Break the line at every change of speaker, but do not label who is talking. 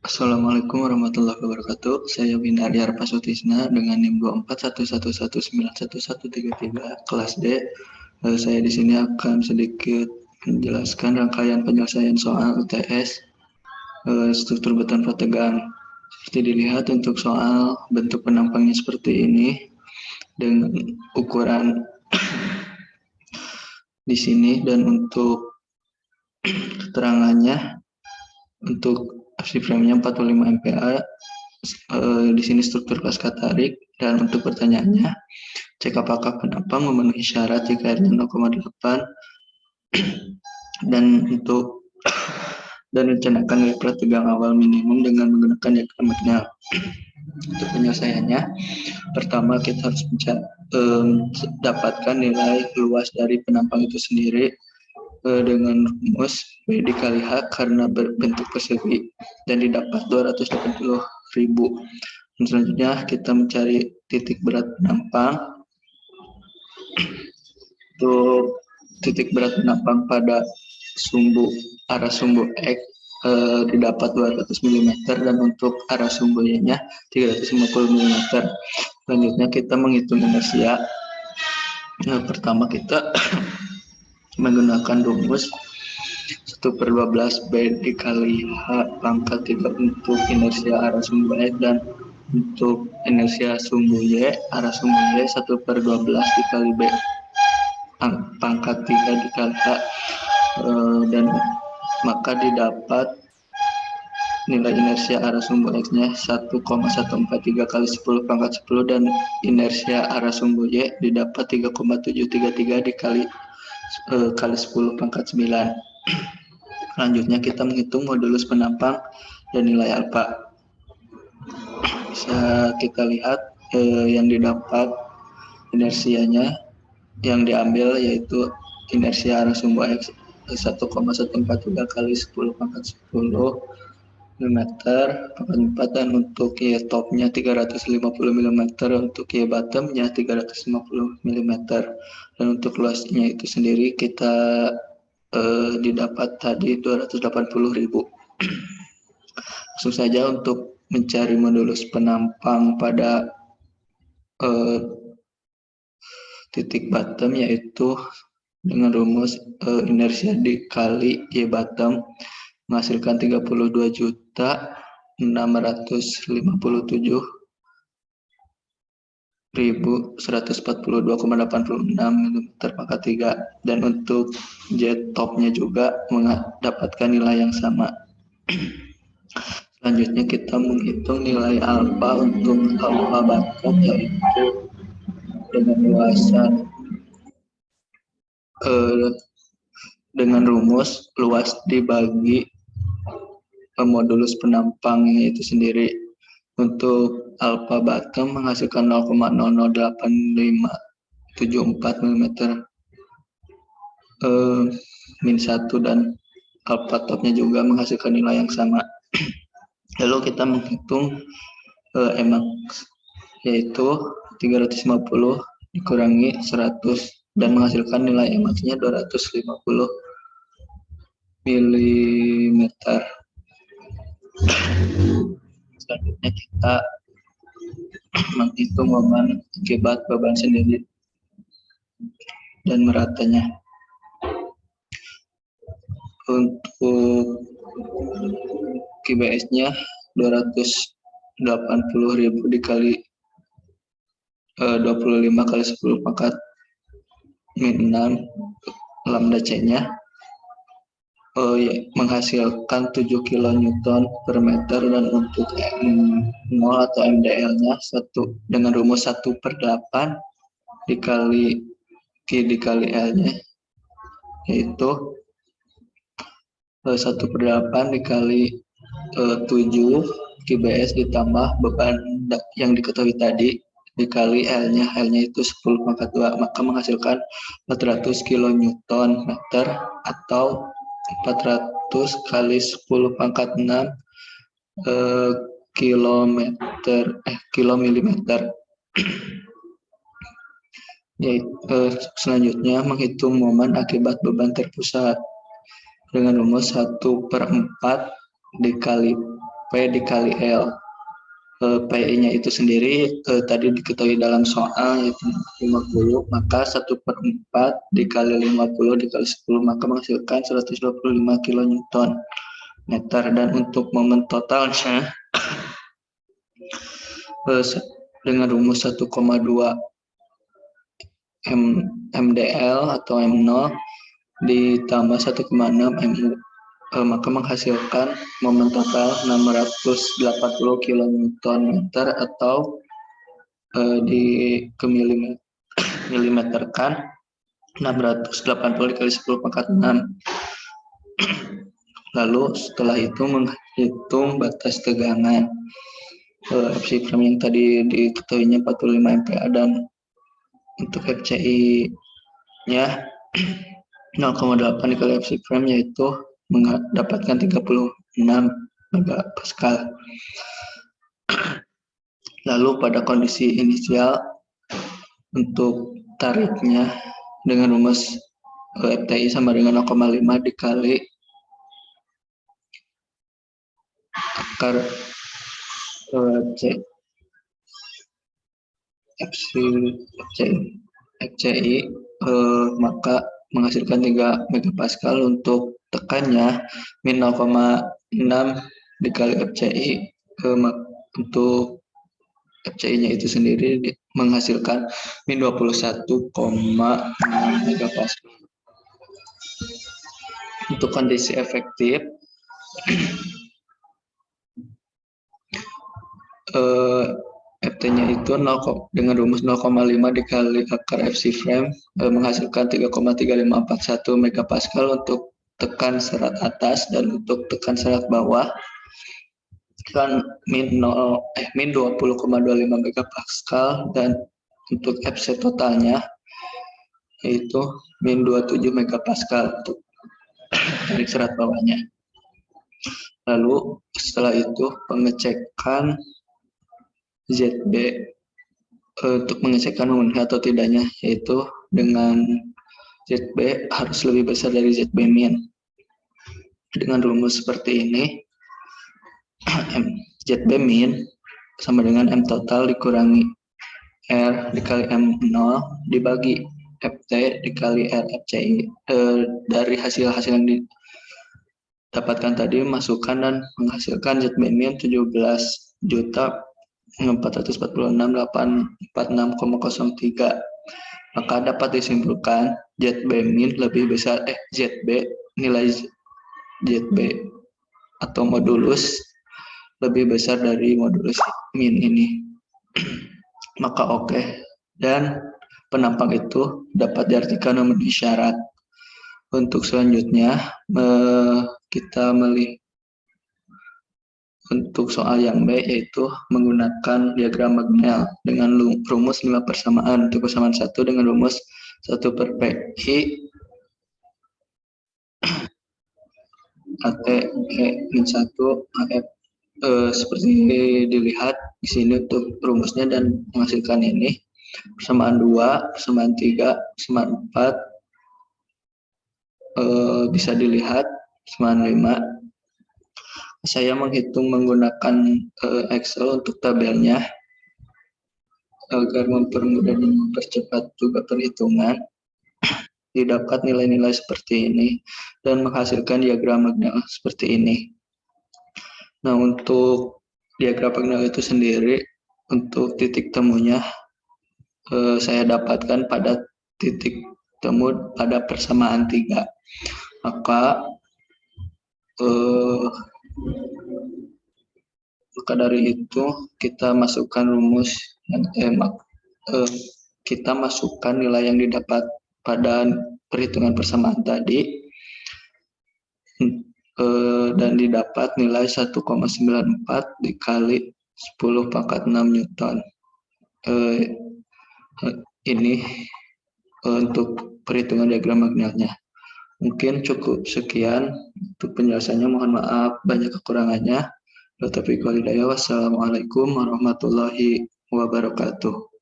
Assalamualaikum warahmatullahi wabarakatuh. Saya Bina Aryar Pasutisna dengan NIM 2411191133 kelas D. Saya di sini akan sedikit menjelaskan rangkaian penyelesaian soal UTS struktur beton prategang. Seperti dilihat untuk soal bentuk penampangnya seperti ini dengan ukuran di sini, dan untuk keterangannya untuk RC frame-nya 45 MPa. Di sini struktur pasca tarik, dan untuk pertanyaannya, cek apakah penampang memenuhi syarat jika R-nya 0,8 dan rencanakan nilai prategang awal minimum dengan menggunakan diagram McNeil. Untuk penyelesaiannya, pertama kita harus dapatkan nilai luas dari penampang itu sendiri dengan rumus B dikali H karena berbentuk persegi dan didapat 280.000. Dan selanjutnya kita mencari titik berat penampang. Untuk titik berat penampang pada arah sumbu X didapat 200 mm dan untuk arah sumbu Y-nya 350 mm. Selanjutnya kita menghitung inersia. Pertama kita menggunakan rumus 1/12 B dikali H pangkat 3 untuk inersia arah sumbu X, dan untuk inersia sumbu Y, arah sumbu Y 1/12 dikali B pangkat 3 dikali H, dan maka didapat nilai inersia arah sumbu X-nya 1,143 kali 10 pangkat 10, dan inersia arah sumbu Y didapat 3,733 dikali kali 10 pangkat 9. Selanjutnya kita menghitung modulus penampang dan nilai alfa. Bisa kita lihat yang didapat inersianya yang diambil yaitu inersia arah sumbu X 1,143 kali 10 pangkat 10 mm pangkat 4, dan untuk Y topnya 350 mm, untuk Y bottomnya 350 mm, dan untuk luasnya itu sendiri kita didapat tadi 280.000. Langsung saja untuk mencari modulus penampang pada titik bottom, yaitu dengan rumus inersia dikali Y bottom menghasilkan 32.647.142,86 mm pangkat 3, dan untuk Y topnya juga mendapatkan nilai yang sama. Selanjutnya kita menghitung nilai alfa untuk alfa bottom, yaitu dengan luasan dengan rumus luas dibagi modulus penampangnya itu sendiri. Untuk alfa bottom menghasilkan 0,008574 mm min 1, dan alfa topnya juga menghasilkan nilai yang sama. Lalu kita menghitung Emax, yaitu 350 dikurangi 100 dan menghasilkan nilai Emax-nya 250 mm. Selanjutnya kita menghitung momen akibat beban sendiri dan meratanya. Untuk QBS-nya 280.000 dikali 25 kali 10 pangkat min 6 lambda C-nya menghasilkan 7 kN per meter, dan untuk M0 atau MDL-nya dengan rumus 1/8 dikali Q dikali L-nya, yaitu 1/8 dikali 7 QBS ditambah beban yang diketahui tadi dikali L-nya itu 10 pangkat 2, maka menghasilkan 400 kN meter atau 400 kali 10 pangkat 6 kilomilimeter. Selanjutnya menghitung momen akibat beban terpusat. dengan rumus 1/4 dikali P dikali L. PI-nya itu sendiri tadi diketahui dalam soal yaitu 50, maka 1/4 dikali 50 dikali 10 maka menghasilkan 125 kilonewton meter. Dan untuk momen totalnya dengan rumus 1,2 MDL atau M0 ditambah 1,6 MU, maka menghasilkan momen total 680 kilonewton-meter atau milimeterkan 680 dikali 10⁻⁶. Lalu setelah itu menghitung batas tegangan. FC frame yang tadi diketahuinya 45 MPa dan untuk FCI-nya 0,8 dikali FC frame yaitu mendapatkan 36 megapascal. Lalu pada kondisi inisial untuk tariknya dengan rumus FTI sama dengan 0,5 dikali akar FCI, maka menghasilkan 3 megapascal. Untuk tekannya min 0,6 dikali FCI, untuk FCI-nya itu sendiri menghasilkan min 21,6 megapascal. Untuk kondisi efektif FT-nya itu dengan rumus 0,5 dikali akar FC frame menghasilkan 3,3541 megapascal untuk tekan serat atas, dan untuk tekan serat bawah kan min 20,25 megapascal, dan untuk FC totalnya yaitu min 27 megapascal untuk tarik serat bawahnya. Lalu setelah itu pengecekan ZB untuk mengecekkan memenuhi atau tidaknya, yaitu dengan ZB harus lebih besar dari ZB min. Dengan rumus seperti ini, ZB min sama dengan M total dikurangi R dikali M0 dibagi FT dikali R FCI. Dari hasil-hasil yang didapatkan tadi masukkan dan menghasilkan ZB min 17.446.846,03. Maka dapat disimpulkan ZB min lebih besar nilai ZB atau modulus lebih besar dari modulus min ini. Maka oke. Dan penampang itu dapat diartikan memenuhi syarat. Untuk selanjutnya kita melihat untuk soal yang B, yaitu menggunakan diagram Magnell dengan rumus 5 persamaan. Untuk persamaan 1 dengan rumus 1/PI AT-1 AF. Seperti dilihat di sini untuk rumusnya dan menghasilkan ini persamaan 2, persamaan 3, persamaan 4 bisa dilihat persamaan 5. Saya menghitung menggunakan Excel untuk tabelnya agar mempermudah dan mempercepat juga perhitungan. Didapat nilai-nilai seperti ini dan menghasilkan diagram Magnell seperti ini. Nah, untuk diagram Magnell itu sendiri, untuk titik temunya saya dapatkan pada titik temu pada persamaan 3. Maka dari itu kita masukkan rumus kita masukkan nilai yang didapat pada perhitungan persamaan tadi dan didapat nilai 1,94 dikali 10⁻⁶ Newton. Ini untuk perhitungan diagram Magnellnya. Mungkin cukup sekian untuk penjelasannya. Mohon maaf banyak kekurangannya. Wassalamualaikum warahmatullahi wabarakatuh.